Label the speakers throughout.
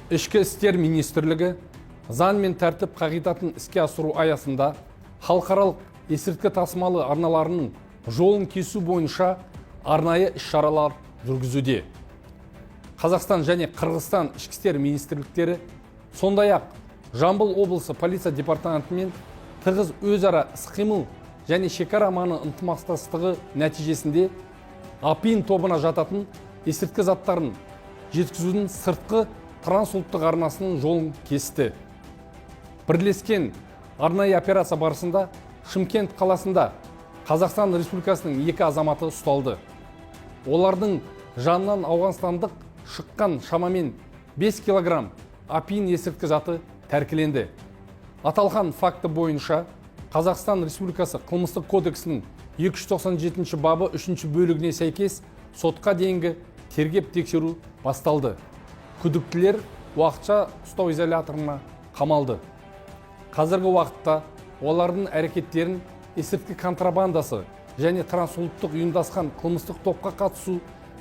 Speaker 1: Ішкі істер министрлігі заң мен тәртіп қағидатын іске асыру аясында халықаралық есірткі тасымалы арналарының жолын кесу бойынша арнайы іс-шаралар жүргізуде. Қазақстан және Қырғызстан ішкі істер министрліктері сондай-ақ Жамбыл облысы полиция департаментімен тығыз өзара іс-қимыл және шекара маңы ынтымақтастығы нәтижесінде апин тобына жататын есірткі заттарын жеткізудің сыртқы трансұлттық арнасының жолын кесті. Бірлескен арнайы операция барысында Шымкент қаласында Қазақстан Республикасының 2 азаматы ұсталды. Олардың жанынан ауғанстандық шыққан шамамен 5 килограмм апин есірткі заты тәркіленді. Аталған факті бойынша Қазақстан Республикасы қылмыстық кодексінің 297 бабы 3 бөлігіне сәйкес сотқа дейінгі тергеп тексеру басталды. Күдіктілер уақытша ұстау изоляторына қамалды. Қазіргі уақытта олардың әрекеттерін есірткі контрабандасы және трансұлттық ұйымдасқан қылмыстық топқа қатысу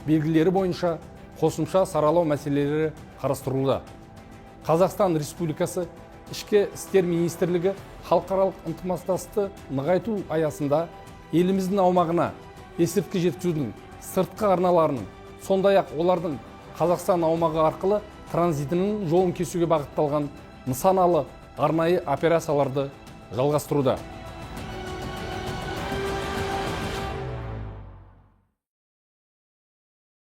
Speaker 1: белгілері бойынша қосымша саралау мәселелері қарастырылуда. Қазақстан Республикасы Ішкі істер министрлігі халықаралық ынтымақтастықты нығайту аясында еліміздің аумағына есірткі жеткізудің сыртқы арналарының, сондай-ақ олардың Қазақстан аумағы арқылы транзитінің жолын кесуге бағытталған нысаналы арнайы операцияларды жалғастыруда.